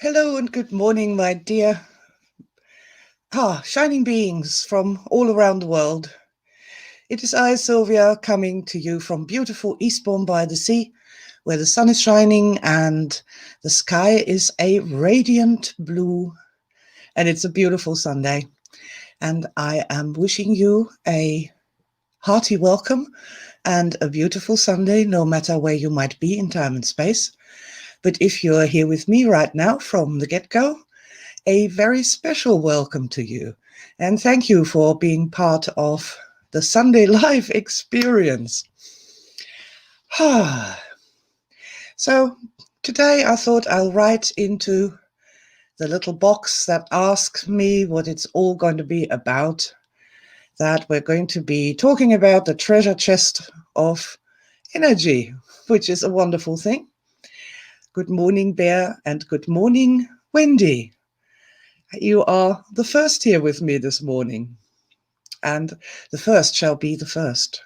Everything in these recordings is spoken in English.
Hello and good morning, my dear shining beings from all around the world. It is I, Silvia, coming to you from beautiful Eastbourne by the sea, where the sun is shining and the sky is a radiant blue, and it's a beautiful Sunday. And I am wishing you a hearty welcome and a beautiful Sunday, no matter where you might be in time and space. But if you're here with me right now from the get-go, a very special welcome to you. And thank you for being part of the Sunday Live experience. So today I thought I'll write into the little box that asks me what it's all going to be about, that we're going to be talking about the treasure chest of energy, which is a wonderful thing. Good morning, Bear, and good morning, Wendy. You are the first here with me this morning, and the first shall be the first.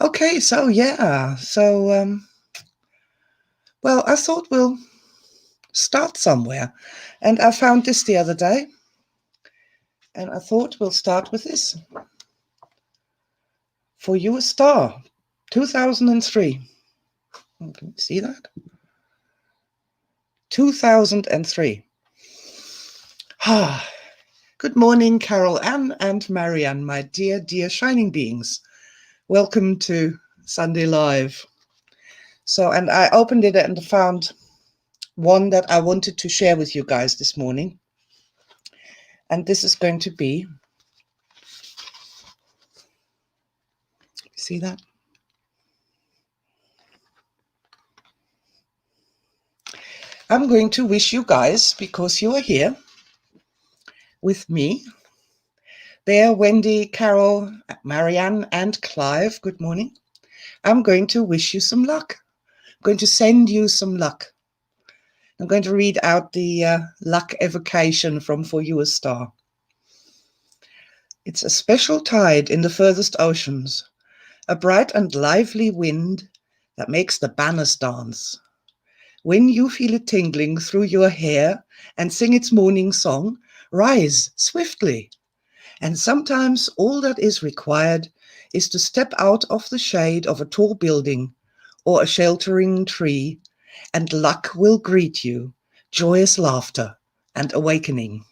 Okay, so well, I thought we'll start somewhere, and I found this the other day, and I thought we'll start with this. For You a Star, 2003. Can you see that? 2003. Good morning, Carol Ann and Marianne, my dear, dear shining beings. Welcome to Sunday Live. So, and I opened it and found one that I wanted to share with you guys this morning. And this is going to be, see that? I'm going to wish you guys, because you are here with me, Bear, Wendy, Carol, Marianne, and Clive, good morning. I'm going to wish you some luck. I'm going to send you some luck. I'm going to read out the luck evocation from For You a Star. It's a special tide in the furthest oceans, a bright and lively wind that makes the banners dance. When you feel it tingling through your hair and sing its morning song, rise swiftly. And sometimes all that is required is to step out of the shade of a tall building or a sheltering tree, and luck will greet you, joyous laughter and awakening.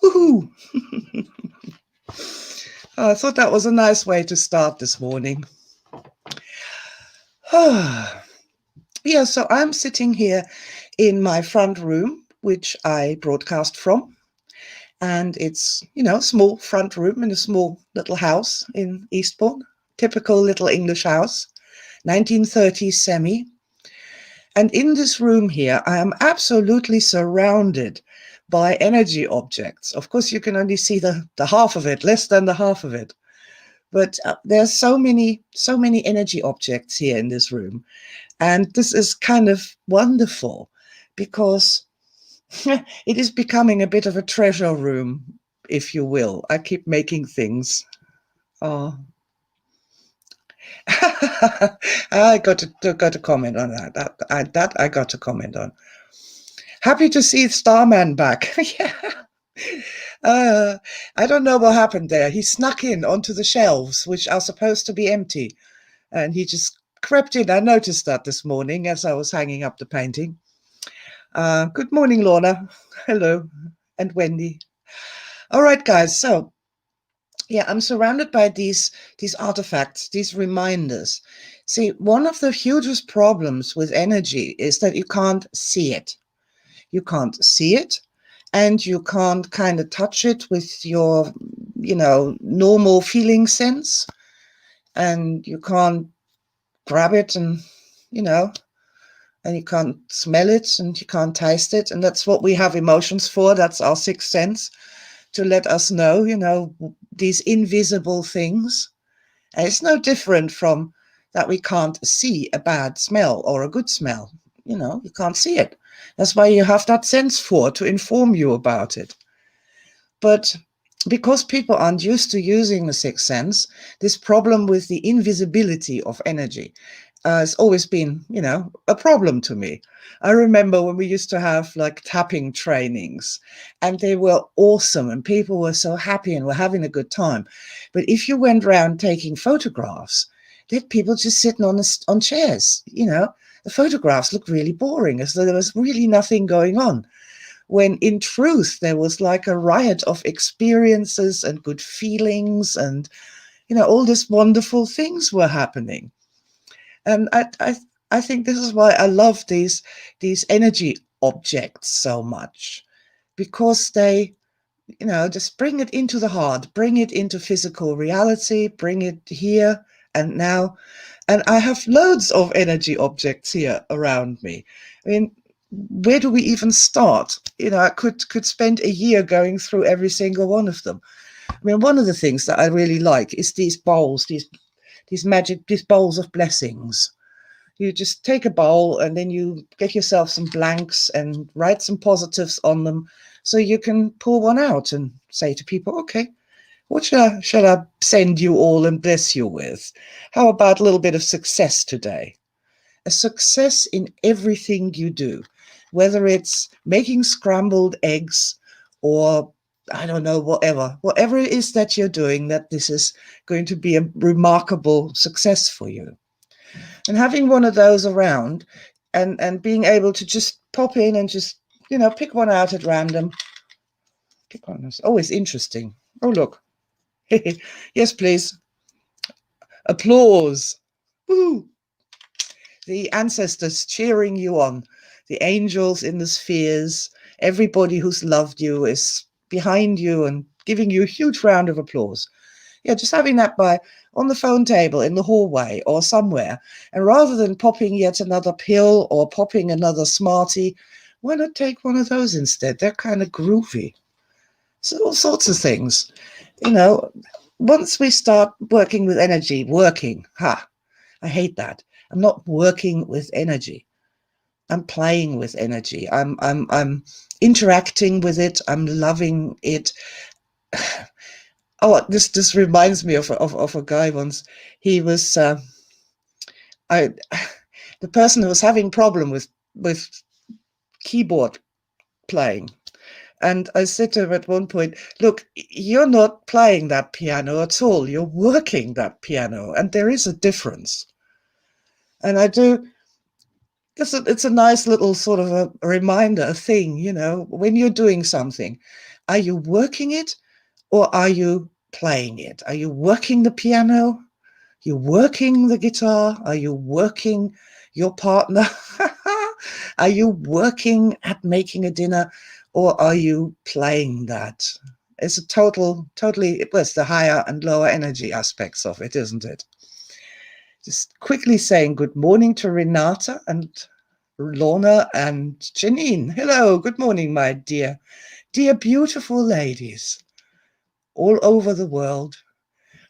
Woohoo! I thought that was a nice way to start this morning. Yeah, so I'm sitting here in my front room, which I broadcast from. And it's, a small front room in a small little house in Eastbourne, typical little English house, 1930s semi. And in this room here, I am absolutely surrounded by energy objects. Of course, you can only see the half of it, less than the half of it. But there's so many energy objects here in this room. And this is kind of wonderful because it is becoming a bit of a treasure room, if you will. I keep making things. Oh. I got to comment on that. I got to comment on. Happy to see Starman back. Yeah. I don't know what happened there. He snuck in onto the shelves, which are supposed to be empty, and he just crept in. I noticed that this morning as I was hanging up the painting. Good morning, Lorna. Hello. And Wendy. All right, guys. So, yeah, I'm surrounded by these artifacts, these reminders. See, one of the hugest problems with energy is that you can't see it. You can't see it, and you can't kind of touch it with your, normal feeling sense. And you can't grab it and you can't smell it and you can't taste it. And that's what we have emotions for. That's our sixth sense, to let us know, these invisible things. And it's no different from that we can't see a bad smell or a good smell. You can't see it. That's why you have that sense for, to inform you about it. But because people aren't used to using the sixth sense, this problem with the invisibility of energy. It's always been, a problem to me. I remember when we used to have like tapping trainings, and they were awesome and people were so happy and were having a good time. But if you went around taking photographs, they had people just sitting on chairs, the photographs looked really boring, as though there was really nothing going on, when in truth there was like a riot of experiences and good feelings, and all these wonderful things were happening. And I think this is why I love these energy objects so much, because they, just bring it into the heart, bring it into physical reality, bring it here and now. And I have loads of energy objects here around me. I mean, where do we even start? I could spend a year going through every single one of them. I mean, one of the things that I really like is these bowls, these bowls of blessings. You just take a bowl and then you get yourself some blanks and write some positives on them, so you can pull one out and say to people, okay, what shall I send you all and bless you with? How about a little bit of success today? A success in everything you do, whether it's making scrambled eggs or, I don't know, whatever it is that you're doing, that this is going to be a remarkable success for you. And having one of those around, and being able to just pop in and just, pick one out at random. Pick one. It's always interesting. Oh, look. Yes, please. Applause. Woo! The ancestors cheering you on, the angels in the spheres, everybody who's loved you is behind you and giving you a huge round of applause. Yeah, just having that on the phone table in the hallway or somewhere. And rather than popping yet another pill or popping another Smartie, why not take one of those instead? They're kind of groovy. So all sorts of things. Once we start working with energy, I hate that. I'm not working with energy. I'm playing with energy. I'm interacting with it. I'm loving it. Oh, this reminds me of a guy once. He was the person who was having problem with keyboard playing. And I said to him at one point, look, you're not playing that piano at all. You're working that piano, and there is a difference. And I do, because it's a nice little sort of a reminder, a thing, when you're doing something, are you working it or are you playing it? Are you working the piano? You working the guitar? Are you working your partner? Are you working at making a dinner, or are you playing that? It's a totally, well, it's the higher and lower energy aspects of it, isn't it? Just quickly saying good morning to Renata and Lorna and Janine. Hello, good morning, my dear beautiful ladies all over the world.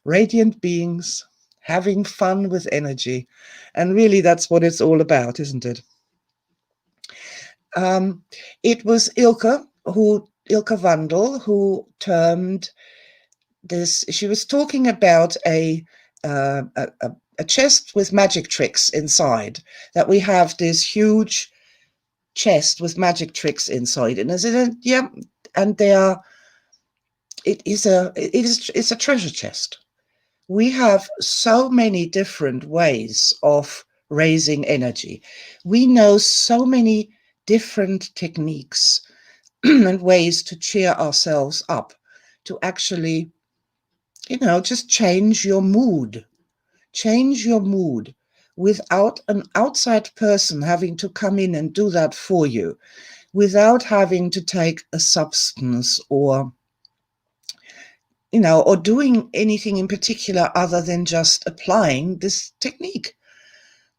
Radiant beings, having fun with energy. And really, that's what it's all about, isn't it? It was Ilke Vandel, who termed this. She was talking about a chest with magic tricks inside. That we have this huge chest with magic tricks inside, and as it, yeah, and they are. It's a treasure chest. We have so many different ways of raising energy. We know so many different techniques and ways to cheer ourselves up, to actually, just change your mood. Change your mood without an outside person having to come in and do that for you, without having to take a substance or or doing anything in particular other than just applying this technique.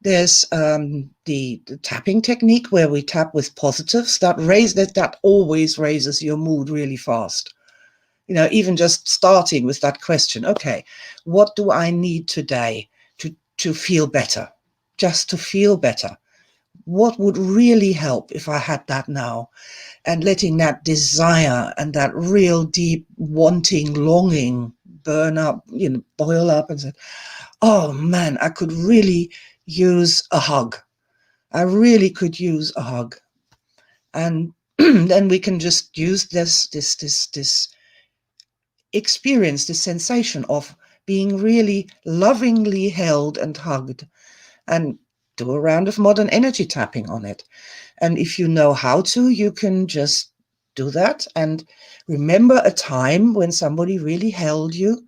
There's the tapping technique where we tap with positives that always raises your mood really fast. Even just starting with that question, okay, what do I need today to feel better? Just to feel better. What would really help if I had that now? And letting that desire and that real deep wanting, longing burn up, boil up and say, oh man, I could really use a hug. I really could use a hug. And then we can just use this experience, this sensation of being really lovingly held and hugged, and do a round of modern energy tapping on it. And if you know how to, you can just do that and remember a time when somebody really held you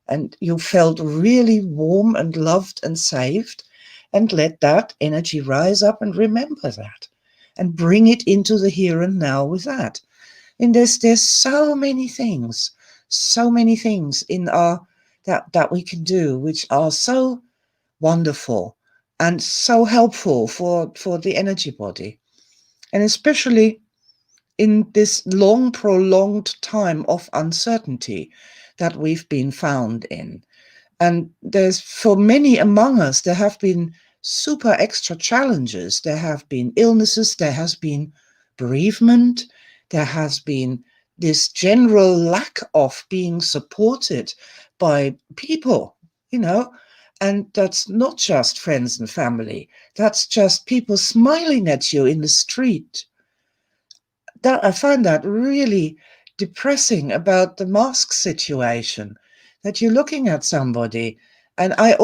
and you felt really warm and loved and saved, and let that energy rise up and remember that and bring it into the here and now with that. And there's so many things in our that we can do which are so wonderful and so helpful for the energy body, and especially in this long prolonged time of uncertainty that we've been found in. And there's, for many among us, there have been super extra challenges. There have been illnesses, there has been bereavement, there has been this general lack of being supported by people, you know, and that's not just friends and family, that's just people smiling at you in the street. That I find that really depressing about the mask situation, that you're looking at somebody and I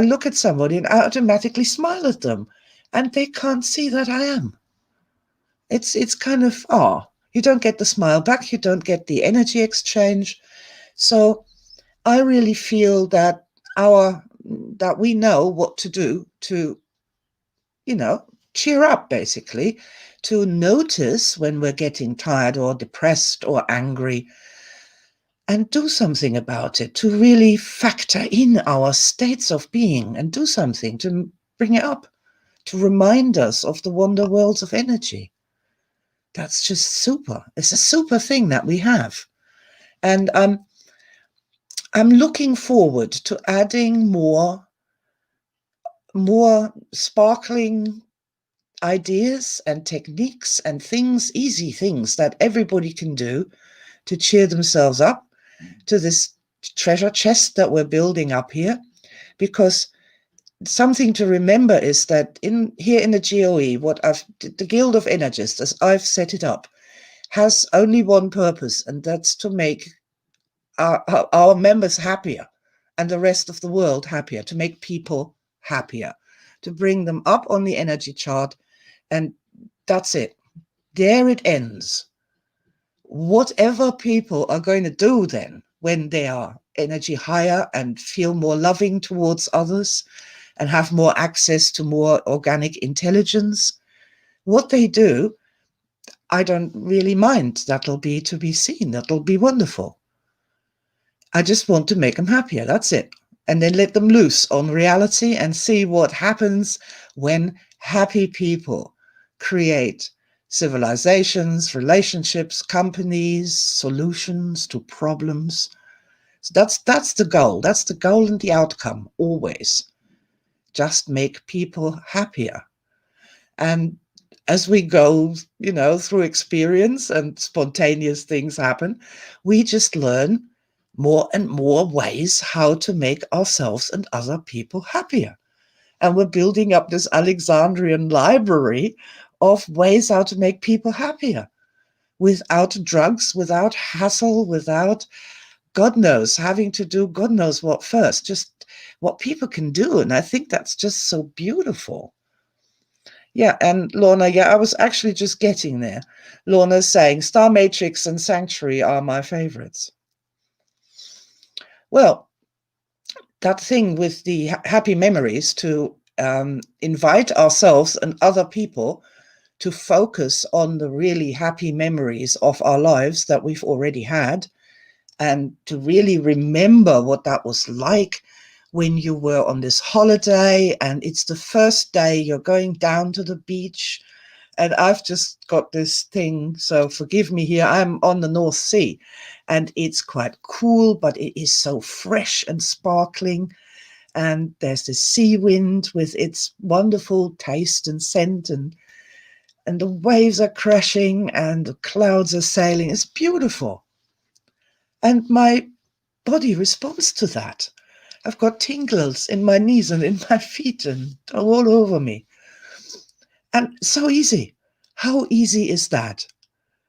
look at somebody and I automatically smile at them and they can't see that I am. It's kind of you don't get the smile back, you don't get the energy exchange. So I really feel that our that we know what to do to, you know, cheer up basically, to notice when we're getting tired or depressed or angry and do something about it, to really factor in our states of being and do something to bring it up, to remind us of the wonder worlds of energy. That's just super. It's a super thing that we have. And I'm looking forward to adding more sparkling ideas and techniques and things, easy things that everybody can do to cheer themselves up, to this treasure chest that we're building up here. Because something to remember is that in here in the GOE, the Guild of Energists, as I've set it up, has only one purpose, and that's to make our members happier and the rest of the world happier, to make people happier, to bring them up on the energy chart. And that's it. There it ends. Whatever people are going to do then, when they are energy higher and feel more loving towards others and have more access to more organic intelligence, what they do, I don't really mind. That'll be to be seen. That'll be wonderful. I just want to make them happier. That's it. And then let them loose on reality and see what happens when happy people create civilizations, relationships, companies, solutions to problems. So that's the goal. That's the goal and the outcome always. Just make people happier. And as we go, through experience and spontaneous things happen, we just learn more and more ways how to make ourselves and other people happier. And we're building up this Alexandrian library of ways how to make people happier without drugs, without hassle, without God knows, having to do God knows what first, just what people can do. And I think that's just so beautiful. Yeah, and Lorna, yeah, I was actually just getting there. Lorna's saying Star Matrix and Sanctuary are my favorites. Well, that thing with the happy memories, to invite ourselves and other people to focus on the really happy memories of our lives that we've already had, and to really remember what that was like when you were on this holiday and it's the first day you're going down to the beach. And I've just got this thing, so forgive me here, I'm on the North Sea and it's quite cool, but it is so fresh and sparkling. And there's the sea wind with its wonderful taste and scent, and the waves are crashing and the clouds are sailing. It's beautiful. And my body responds to that. I've got tingles in my knees and in my feet and all over me. And so easy. How easy is that?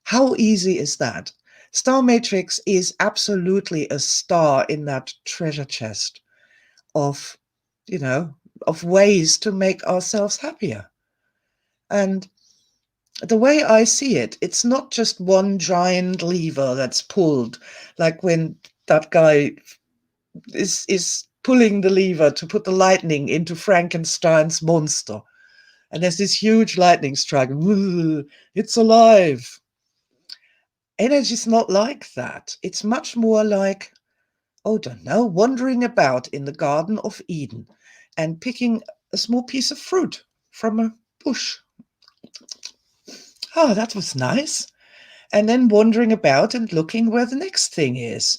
How easy is that? Star Matrix is absolutely a star in that treasure chest of, you know, of ways to make ourselves happier. And the way I see it, it's not just one giant lever that's pulled, like when that guy is pulling the lever to put the lightning into Frankenstein's monster. And there's this huge lightning strike. It's alive. Energy's not like that. It's much more like, oh, don't know, wandering about in the Garden of Eden and picking a small piece of fruit from a bush. Oh, that was nice. And then wandering about and looking where the next thing is.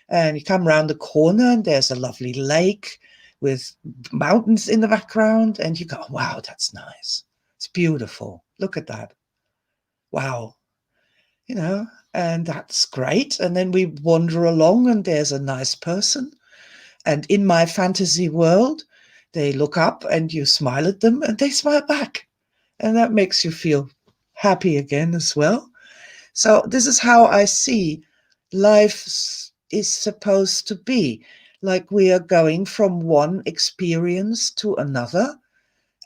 And you come around the corner and there's a lovely lake with mountains in the background. And you go, wow, that's nice. It's beautiful. Look at that. Wow. And that's great. And then we wander along and there's a nice person. And in my fantasy world, they look up and you smile at them and they smile back. And that makes you feel happy again as well. So this is how I see life is supposed to be. Like we are going from one experience to another,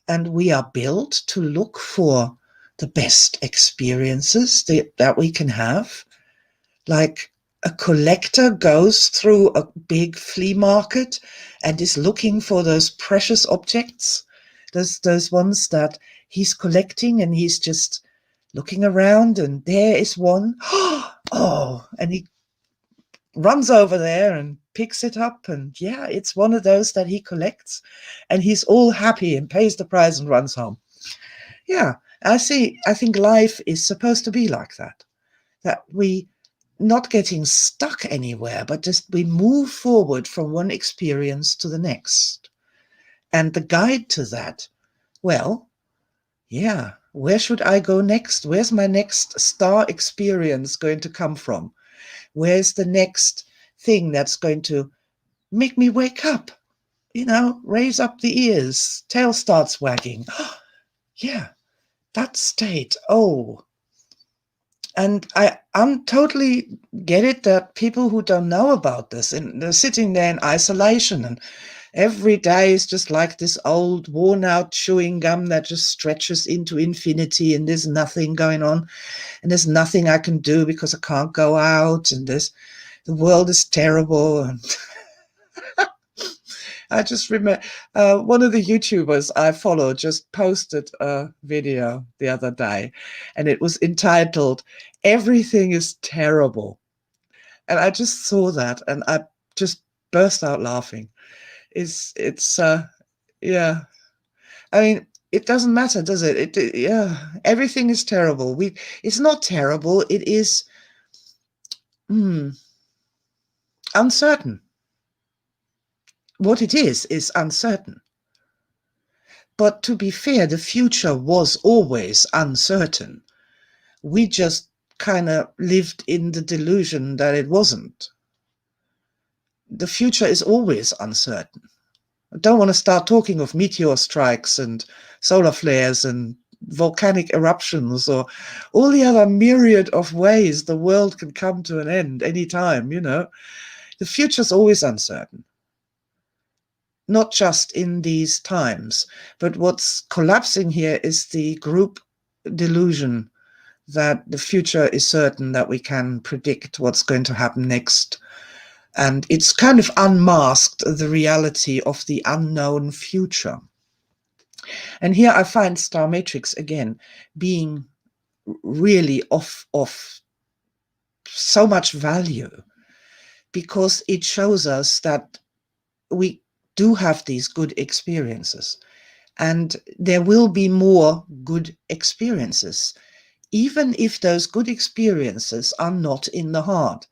and we are built to look for the best experiences that we can have. Like a collector goes through a big flea market and is looking for those precious objects, those ones that he's collecting, and he's just looking around, and there is one. Oh, and he runs over there and picks it up, and yeah, it's one of those that he collects, and he's all happy and pays the price and runs home. Yeah, I think life is supposed to be like that we not getting stuck anywhere, but just we move forward from one experience to the next. And the guide to that, well, yeah, where should I go next? Where's my next star experience going to come from? Where's the next thing that's going to make me wake up? Raise up the ears, tail starts wagging. Yeah, that state. Oh, and I'm totally get it that people who don't know about this, and they're sitting there in isolation, and every day is just like this old worn out chewing gum that just stretches into infinity, and there's nothing going on, and there's nothing I can do because I can't go out, and the world is terrible. And I just remember one of the YouTubers I follow just posted a video the other day, and it was entitled, "Everything is Terrible." And I just saw that and I just burst out laughing. Yeah. I mean, it doesn't matter, does it? Yeah, everything is terrible. It's not terrible. It is uncertain. What it is uncertain. But to be fair, the future was always uncertain. We just kind of lived in the delusion that it wasn't. The future is always uncertain. I don't want to start talking of meteor strikes and solar flares and volcanic eruptions or all the other myriad of ways the world can come to an end anytime, The future's always uncertain. Not just in these times, but what's collapsing here is the group delusion that the future is certain, that we can predict what's going to happen next. And it's kind of unmasked the reality of the unknown future. And here I find Star Matrix again being really of so much value, because it shows us that we do have these good experiences, and there will be more good experiences, even if those good experiences are not in the heart,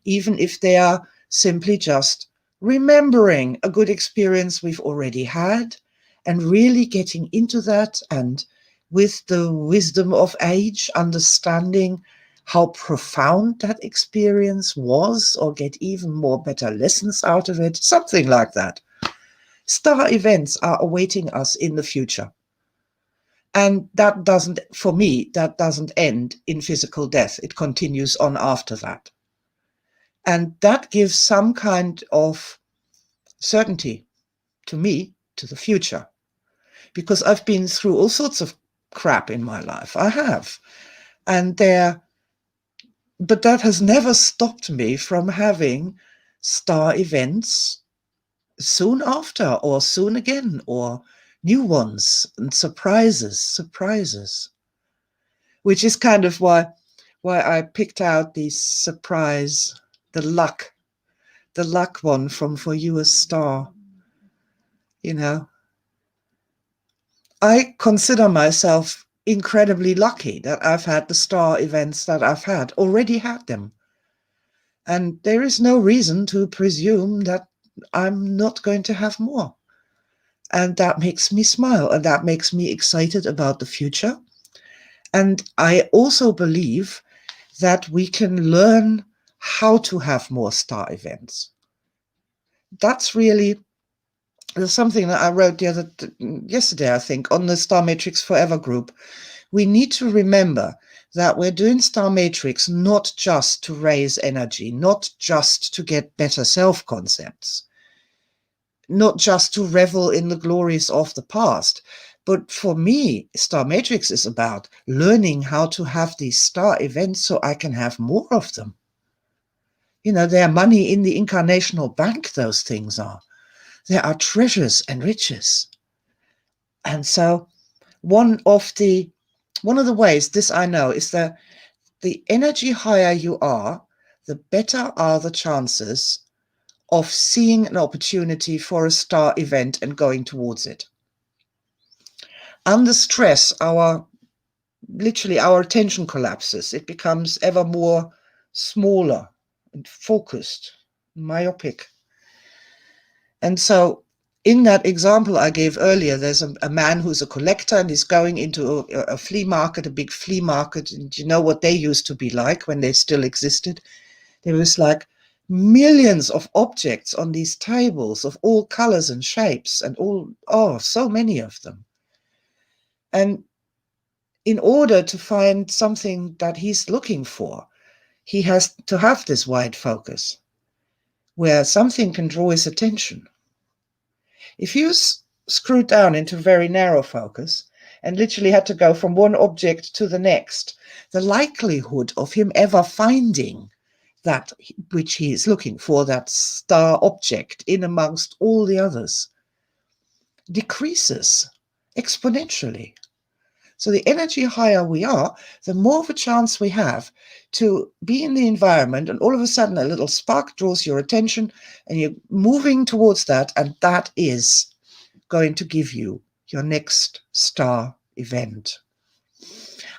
even if they are simply just remembering a good experience we've already had and really getting into that, and with the wisdom of age, understanding how profound that experience was, or get even more better lessons out of it, something like that. Star events are awaiting us in the future. And that doesn't, for me, that doesn't end in physical death. It continues on after that. And that gives some kind of certainty to me, to the future, because I've been through all sorts of crap in my life. I have. And but that has never stopped me from having star events soon after, or soon again, or new ones and surprises, which is kind of why I picked out the surprise, the luck one from For You a Star. You know, I consider myself incredibly lucky that I've had the star events that I've already had them. And there is no reason to presume that I'm not going to have more. And that makes me smile, and that makes me excited about the future. And I also believe that we can learn how to have more star events. That's really something that I wrote yesterday, I think, on the Star Matrix Forever group. We need to remember that we're doing Star Matrix not just to raise energy, not just to get better self-concepts, not just to revel in the glories of the past. But for me, Star Matrix is about learning how to have these star events so I can have more of them. You know, they're money in the incarnational bank, those things are. There are treasures and riches. And so one of the ways, this I know, is that the energy higher you are, the better are the chances of seeing an opportunity for a star event and going towards it. Under stress, literally our attention collapses. It becomes ever more smaller and focused, myopic. And so in that example I gave earlier, there's a man who's a collector and he's going into a flea market, a big flea market. And you know what they used to be like when they still existed? There was like millions of objects on these tables of all colors and shapes and so many of them. And in order to find something that he's looking for, he has to have this wide focus where something can draw his attention. If you screw down into very narrow focus and literally had to go from one object to the next, the likelihood of him ever finding that which he is looking for, that star object in amongst all the others, decreases exponentially. So the energy higher we are, the more of a chance we have to be in the environment, and all of a sudden a little spark draws your attention and you're moving towards that, and that is going to give you your next star event.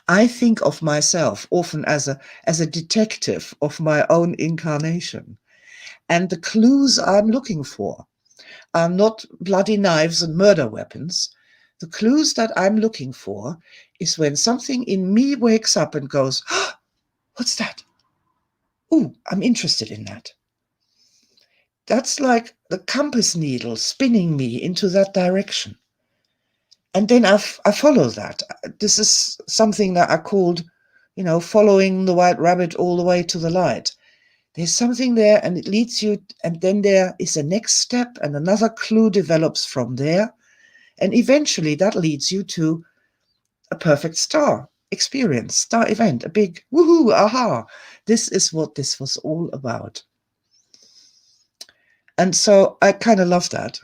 I think of myself often as a detective of my own incarnation, and the clues I'm looking for are not bloody knives and murder weapons. The clues that I'm looking for is when something in me wakes up and goes, oh, what's that? Ooh, I'm interested in that. That's like the compass needle spinning me into that direction. And then I follow that. This is something that I called, following the white rabbit all the way to the light. There's something there and it leads you, and then there is a next step and another clue develops from there. And eventually that leads you to a perfect star experience, star event, a big woohoo, aha. This is what this was all about. And so I kind of love that.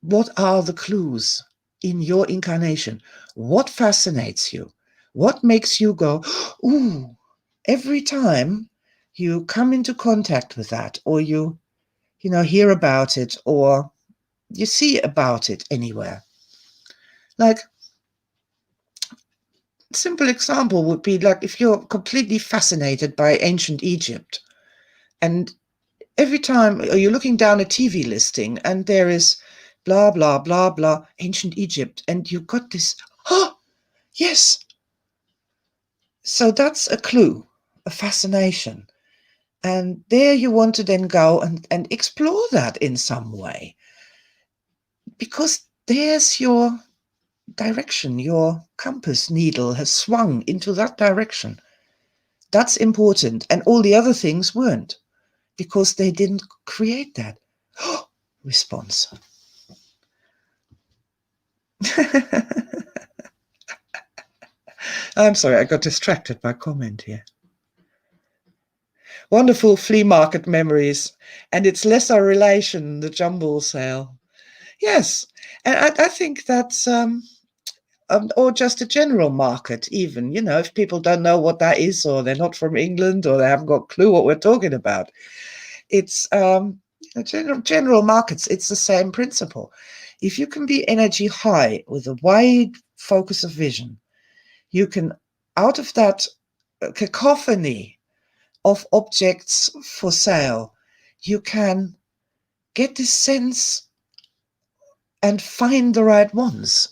What are the clues in your incarnation? What fascinates you? What makes you go, ooh, every time you come into contact with that, or you hear about it, or you see about it anywhere? Like, simple example would be like if you're completely fascinated by ancient Egypt, and every time you're looking down a TV listing and there is blah, blah, blah, blah, ancient Egypt, and you've got this, oh, yes. So that's a clue, a fascination. And there you want to then go and explore that in some way. because there's your direction, your compass needle has swung into that direction. That's important. And all the other things weren't, because they didn't create that. Response. I'm sorry, I got distracted by comment here. Wonderful flea market memories, and it's less a relation, the jumble sale. Yes, and I think that's or just a general market, even, if people don't know what that is, or they're not from England, or they haven't got a clue what we're talking about. It's general markets. It's the same principle. If you can be energy high with a wide focus of vision, you can, out of that cacophony of objects for sale, you can get this sense and find the right ones.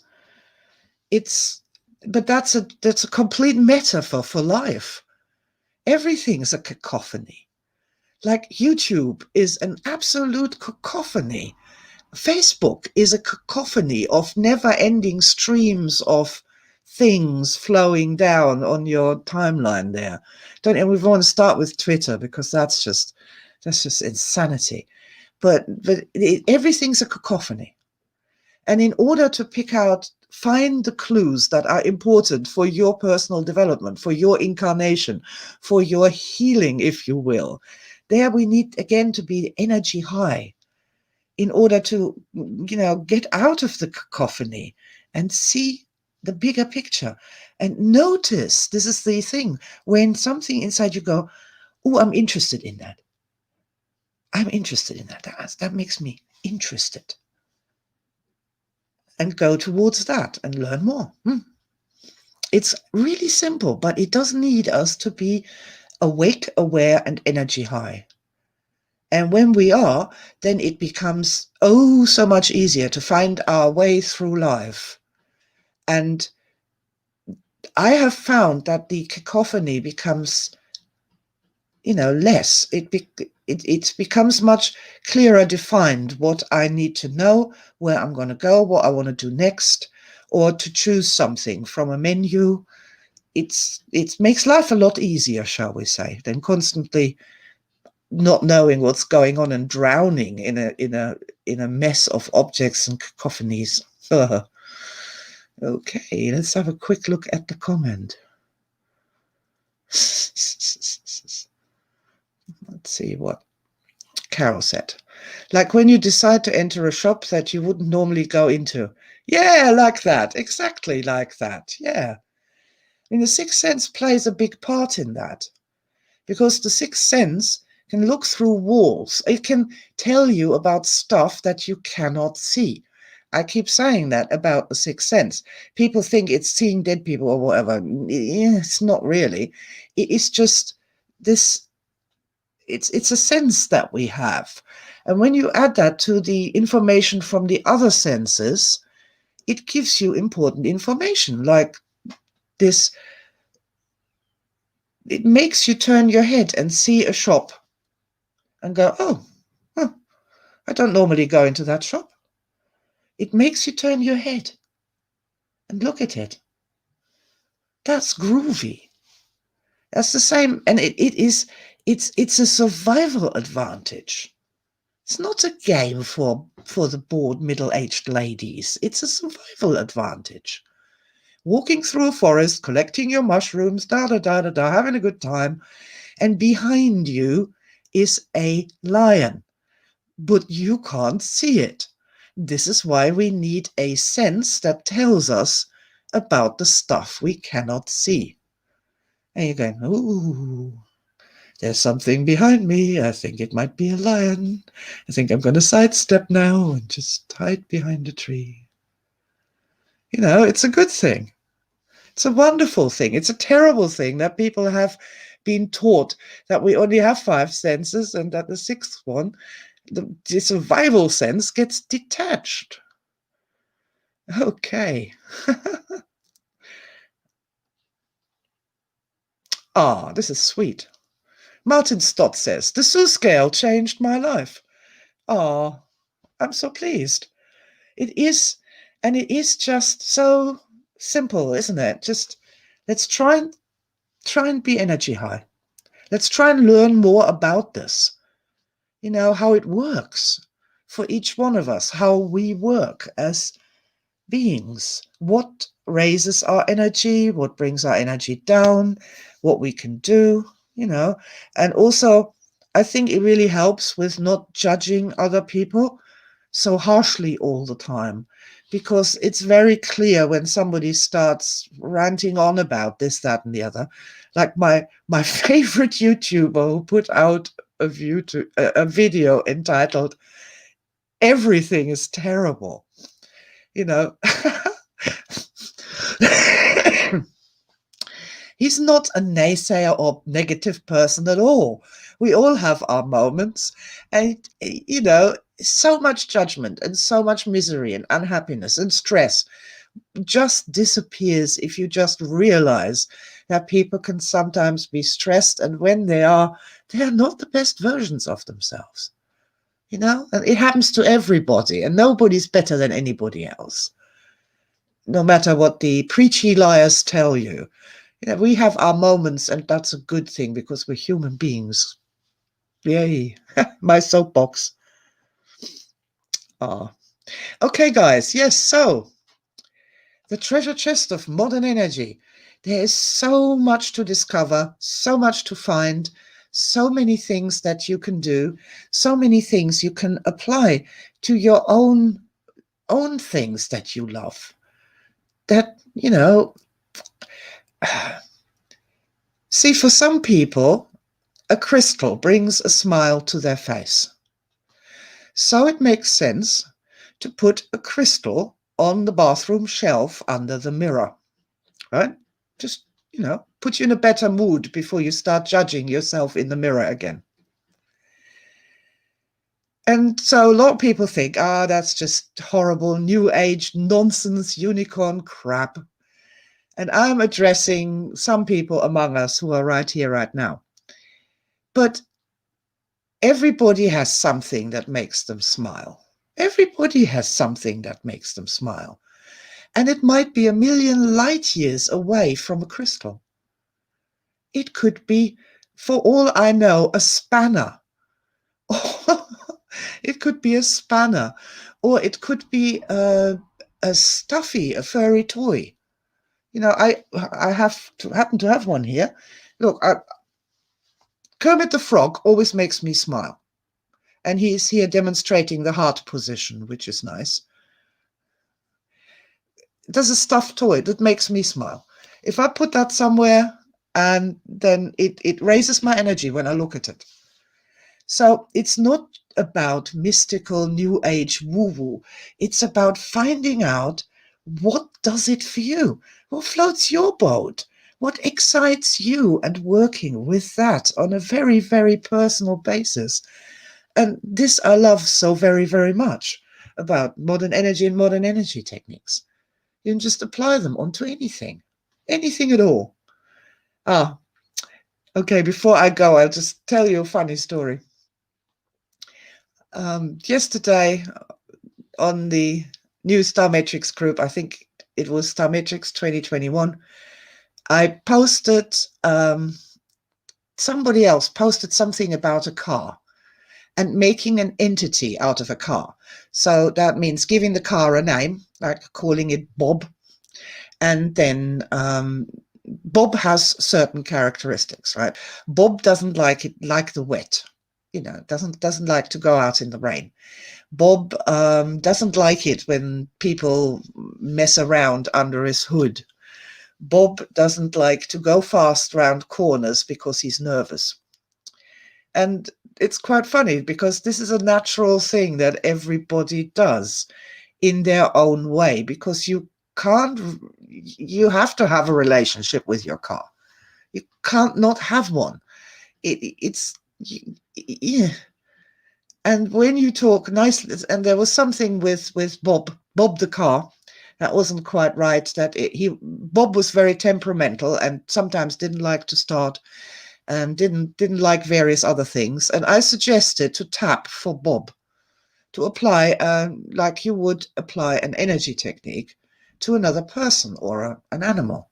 But that's a complete metaphor for life. Everything's a cacophony. Like YouTube is an absolute cacophony. Facebook is a cacophony of never-ending streams of things flowing down on your timeline there. We want to start with Twitter, because that's just insanity. But everything's a cacophony. And in order to find the clues that are important for your personal development, for your incarnation, for your healing, if you will, there we need, again, to be energy high in order to, get out of the cacophony and see the bigger picture. And notice, this is the thing, when something inside you go, oh, I'm interested in that. I'm interested in that. That makes me interested. And go towards that and learn more. It's really simple, but it does need us to be awake, aware, and energy high. And when we are, then it becomes so much easier to find our way through life. And I have found that the cacophony becomes, less. It becomes much clearer defined what I need to know, where I'm going to go, what I want to do next, or to choose something from a menu. It makes life a lot easier, shall we say, than constantly not knowing what's going on and drowning in a mess of objects and cacophonies. Okay, let's have a quick look at the comment. Let's see what Carol said. Like when you decide to enter a shop that you wouldn't normally go into. Yeah, like that. Exactly like that. Yeah. I mean, the sixth sense plays a big part in that, because the sixth sense can look through walls. It can tell you about stuff that you cannot see. I keep saying that about the sixth sense. People think it's seeing dead people or whatever. It's not really. It's just this, it's a sense that we have. And when you add that to the information from the other senses, it gives you important information, like this. It makes you turn your head and see a shop and go, oh, I don't normally go into that shop. It makes you turn your head and look at it. That's groovy. That's the same, and it's a survival advantage. It's not a game for the bored middle-aged ladies. It's a survival advantage. Walking through a forest, collecting your mushrooms, having a good time, and behind you is a lion, but you can't see it. This is why we need a sense that tells us about the stuff we cannot see. And you're going, ooh, there's something behind me. I think it might be a lion. I think I'm going to sidestep now and just hide behind a tree. It's a good thing. It's a wonderful thing. It's a terrible thing that people have been taught that we only have 5 senses and that the sixth one, the survival sense, gets detached. Okay. This is sweet. Martin Stott says, the Sioux scale changed my life. I'm so pleased. It is, and it is just so simple, isn't it? Just let's try and be energy high. Let's try and learn more about this. How it works for each one of us, how we work as beings, what raises our energy, what brings our energy down, what we can do. And also, I think it really helps with not judging other people so harshly all the time, because it's very clear when somebody starts ranting on about this, that, and the other. Like my favorite YouTuber who put out a video entitled "Everything is Terrible." You know, he's not a naysayer or negative person at all. We all have our moments, and so much judgment and so much misery and unhappiness and stress just disappears if you just realize that people can sometimes be stressed, and when they are not the best versions of themselves. And it happens to everybody, and nobody's better than anybody else, no matter what the preachy liars tell you. We have our moments, and that's a good thing because we're human beings. Yay. My soapbox. Ah. Okay, guys. Yes, so the treasure chest of modern energy. There is so much to discover, so much to find, so many things that you can do, so many things you can apply to your own things that you love. That, see, for some people, a crystal brings a smile to their face. So it makes sense to put a crystal on the bathroom shelf under the mirror, right? Just, put you in a better mood before you start judging yourself in the mirror again. And so a lot of people think, that's just horrible, new age nonsense, unicorn crap. And I'm addressing some people among us who are right here, right now. But everybody has something that makes them smile. Everybody has something that makes them smile. And it might be a million light years away from a crystal. It could be, for all I know, a spanner. It could be a spanner. Or it could be a stuffy, a furry toy. I happen to have one here. Look, Kermit the Frog always makes me smile. And he's here demonstrating the heart position, which is nice. There's a stuffed toy that makes me smile. If I put that somewhere, and then it raises my energy when I look at it. So it's not about mystical new age woo-woo. It's about finding out, what does it for you? What floats your boat? What excites you? And working with that on a very, very personal basis. And this I love so very, very much about modern energy and modern energy techniques. You can just apply them onto anything at all. Okay, before I go, I'll just tell you a funny story. Yesterday on the new Star Matrix group, I think it was Star Matrix 2021, I posted, somebody else posted something about a car and making an entity out of a car. So that means giving the car a name, like calling it Bob. And then Bob has certain characteristics, right? Bob doesn't like the wet, doesn't like to go out in the rain. Bob doesn't like it when people mess around under his hood. Bob doesn't like to go fast round corners because he's nervous. And it's quite funny because this is a natural thing that everybody does in their own way, because you have to have a relationship with your car. You can't not have one. Yeah. And when you talk nicely, and there was something with Bob the car, that wasn't quite right. Bob was very temperamental and sometimes didn't like to start, and didn't like various other things. And I suggested to tap for Bob, to apply, like you would apply an energy technique to another person or an animal,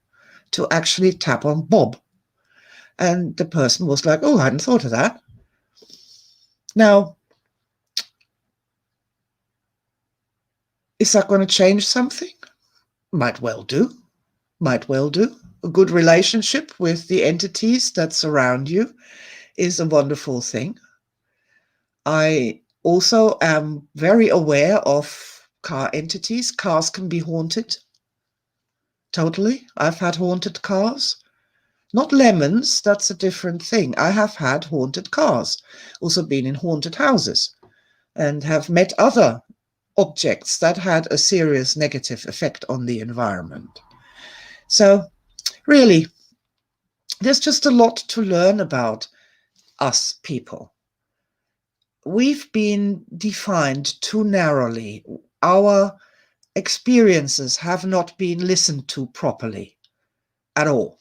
to actually tap on Bob. And the person was like, oh, I hadn't thought of that. Now, is that going to change something? Might well do. Might well do. A good relationship with the entities that surround you is a wonderful thing. I also am very aware of car entities. Cars can be haunted. Totally. I've had haunted cars. Not lemons, that's a different thing. I have had haunted cars. Also been in haunted houses and have met other objects that had a serious negative effect on the environment. So really, there's just a lot to learn about us people. We've been defined too narrowly. Our experiences have not been listened to properly at all.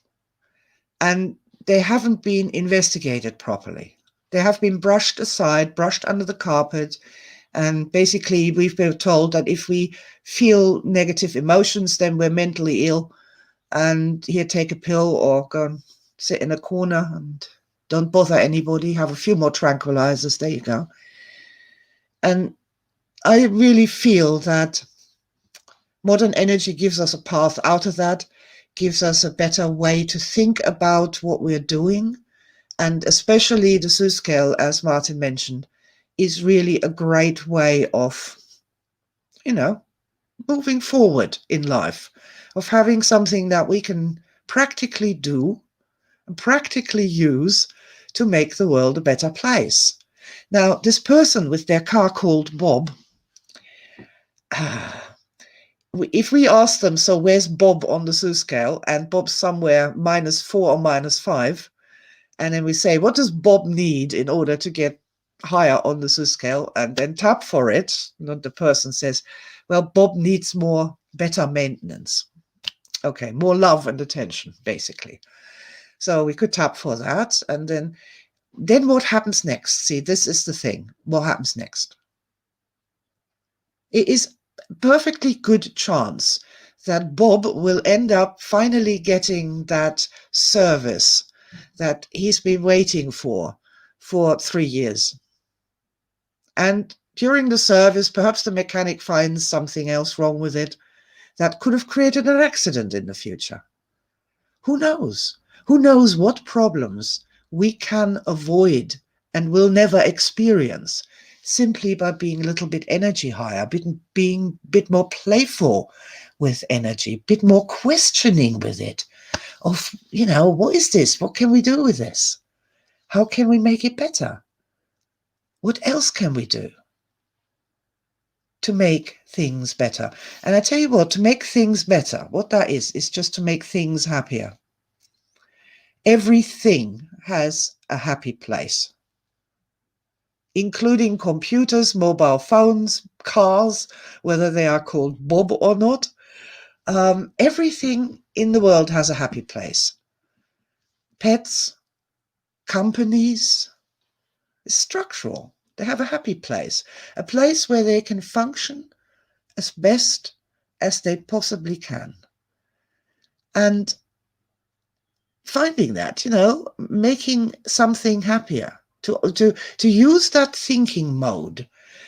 And they haven't been investigated properly. They have been brushed aside, brushed under the carpet. And basically, we've been told that if we feel negative emotions, then we're mentally ill. And here, take a pill or go and sit in a corner and don't bother anybody. Have a few more tranquilizers. There you go. And I really feel that modern energy gives us a path out of that, gives us a better way to think about what we're doing. And especially the sioux scale, as Martin mentioned, is really a great way of, moving forward in life, of having something that we can practically do and practically use to make the world a better place. Now, this person with their car called Bob, if we ask them, so where's Bob on the sioux scale, and Bob's somewhere -4 or -5, and then we say, what does Bob need in order to get higher on the sioux scale, and then tap for it, and the person says, well, Bob needs better maintenance. Okay, more love and attention, basically. So we could tap for that, and then what happens next? See, this is the thing. What happens next? It is a perfectly good chance that Bob will end up finally getting that service that he's been waiting for 3 years. And during the service, perhaps the mechanic finds something else wrong with it that could have created an accident in the future. Who knows? Who knows what problems we can avoid and will never experience simply by being a little bit energy higher, being a bit more playful with energy, a bit more questioning with it of, what is this? What can we do with this? How can we make it better? What else can we do to make things better? And I tell you what, to make things better, what that is just to make things happier. Everything has a happy place, including computers, mobile phones, cars, whether they are called Bob or not. Everything in the world has a happy place. Pets, companies, it's structural. They have a happy place, a place where they can function as best as they possibly can. And finding that, making something happier, to use that thinking mode.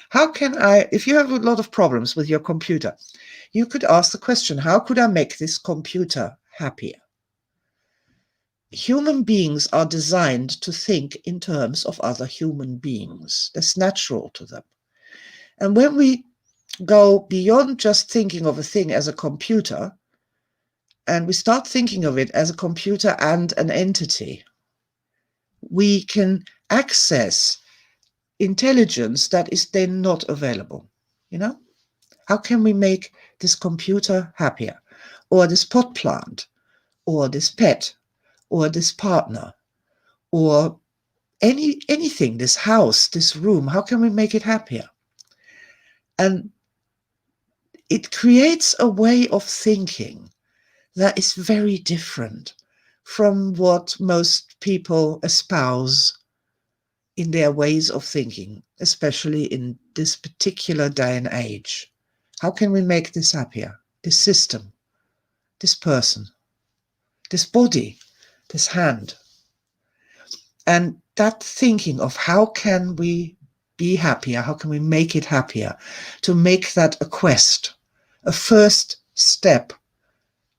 How can I, if you have a lot of problems with your computer, you could ask the question, how could I make this computer happier? Human beings are designed to think in terms of other human beings. That's natural to them. And when we go beyond just thinking of a thing as a computer, and we start thinking of it as a computer and an entity, we can access intelligence that is then not available. How can we make this computer happier, or this pot plant, or this pet, or this partner, or anything, this house, this room? How can we make it happier? And it creates a way of thinking that is very different from what most people espouse in their ways of thinking, especially in this particular day and age. How can we make this happier? This system, this person, this body, this hand. And that thinking of how can we be happier? How can we make it happier? To make that a quest, a first step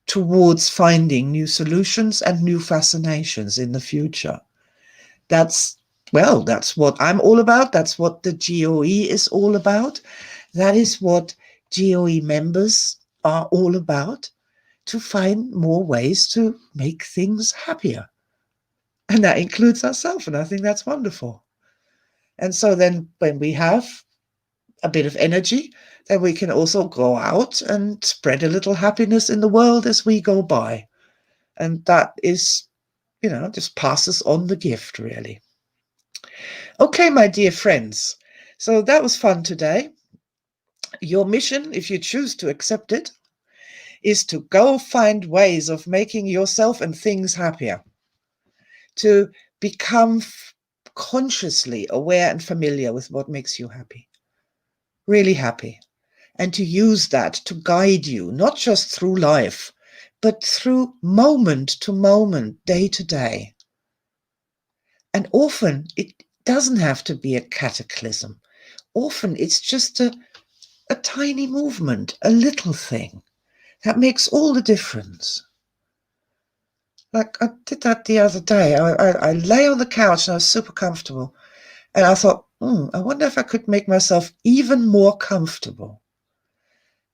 towards finding new solutions and new fascinations in the future. That's what I'm all about. That's what the GOE is all about. That is what GOE members are all about, to find more ways to make things happier. And that includes ourselves. And I think that's wonderful. And so then when we have a bit of energy, then we can also go out and spread a little happiness in the world as we go by. And that is, just passes on the gift, really. Okay, my dear friends. So that was fun today. Your mission, if you choose to accept it, is to go find ways of making yourself and things happier. To become consciously aware and familiar with what makes you happy. Really happy. And to use that to guide you, not just through life, but through moment to moment, day to day. And often it doesn't have to be a cataclysm. Often it's just a tiny movement, a little thing that makes all the difference. Like I did that the other day. I lay on the couch and I was super comfortable. And I thought, I wonder if I could make myself even more comfortable.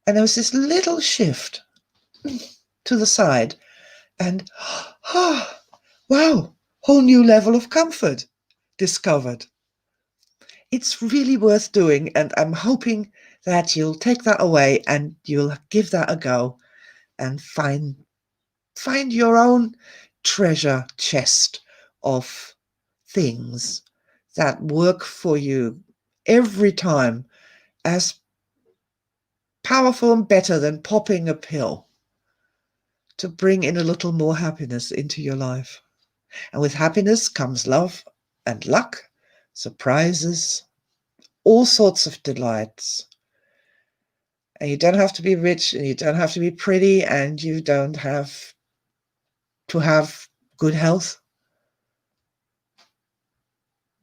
And there was this little shift to the side. And, wow, whole new level of comfort discovered. It's really worth doing. And I'm hoping that you'll take that away and you'll give that a go and find your own treasure chest of things that work for you every time, as powerful and better than popping a pill, to bring in a little more happiness into your life. And with happiness comes love and luck, surprises, all sorts of delights. And you don't have to be rich, and you don't have to be pretty, and you don't have to have good health.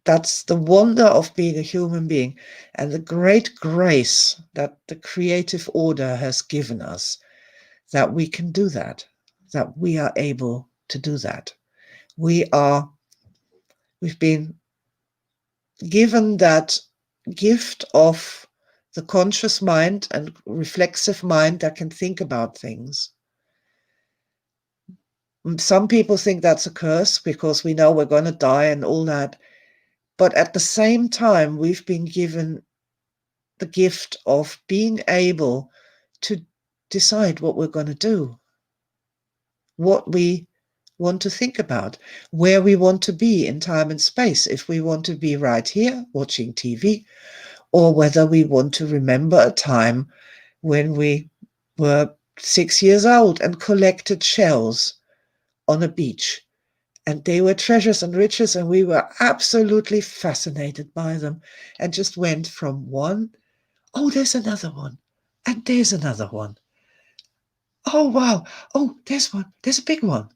That's the wonder of being a human being, and the great grace that the creative order has given us, that we can do that we are able to do that. We've been given that gift of the conscious mind and reflexive mind that can think about things. Some people think that's a curse because we know we're going to die and all that. But at the same time, we've been given the gift of being able to decide what we're going to do, what we want to think about, where we want to be in time and space, if we want to be right here watching TV, or whether we want to remember a time when we were 6 years old and collected shells on a beach. And they were treasures and riches, and we were absolutely fascinated by them and just went from one, oh, there's another one, and there's another one. Oh, wow. Oh, there's one. There's a big one.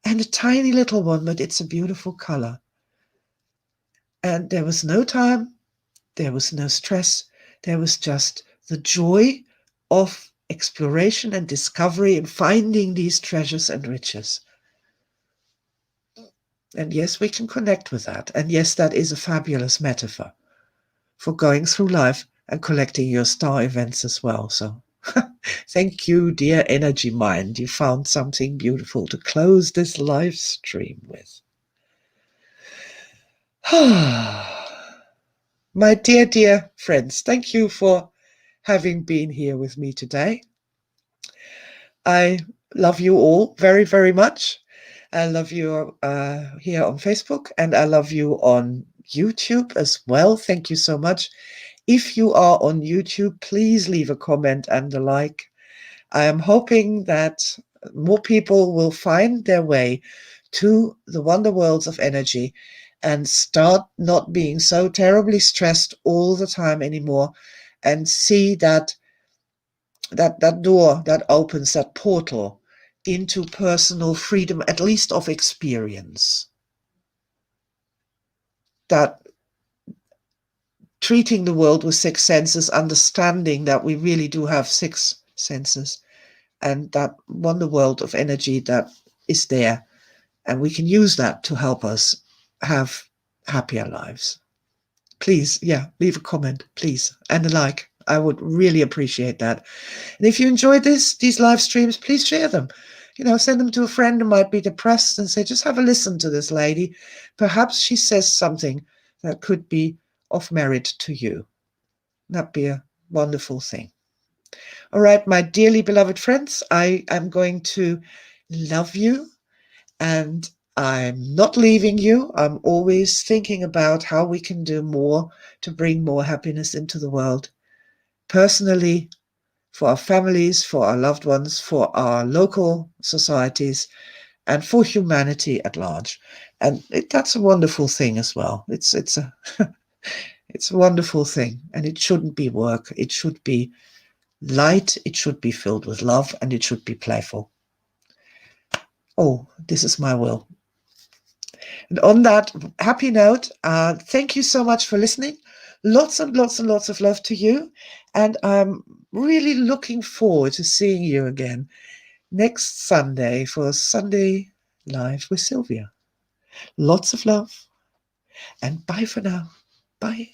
And a tiny little one, but it's a beautiful color. And there was no time. There was no stress. There was just the joy of exploration and discovery and finding these treasures and riches. And yes, we can connect with that. And yes, that is a fabulous metaphor for going through life and collecting your star events as well. So thank you, dear energy mind. You found something beautiful to close this live stream with. My dear, dear friends, thank you for having been here with me today. I love you all very, very much. I love you here on Facebook, and I love you on YouTube as well. Thank you so much. If you are on YouTube, please leave a comment and a like. I am hoping that more people will find their way to the wonder worlds of energy and start not being so terribly stressed all the time anymore, and see that door that opens, that portal into personal freedom, at least of experience. That treating the world with six senses, understanding that we really do have six senses, and that wonder world of energy that is there, and we can use that to help us have happier lives. Please, yeah, leave a comment, please, and a like. I would really appreciate that. And if you enjoyed these live streams, please share them. Send them to a friend who might be depressed and say, just have a listen to this lady. Perhaps she says something that could be of merit to you. That'd be a wonderful thing. All right, my dearly beloved friends, I am going to love you, and I'm not leaving you. I'm always thinking about how we can do more to bring more happiness into the world. Personally, for our families, for our loved ones, for our local societies, and for humanity at large. And that's a wonderful thing as well. It's a it's a wonderful thing, and it shouldn't be work. It should be light. It should be filled with love, and it should be playful. Oh, this is my will. And on that happy note, thank you so much for listening. Lots and lots and lots of love to you. And I'm really looking forward to seeing you again next Sunday for Sunday Live with Silvia. Lots of love, and bye for now. Bye.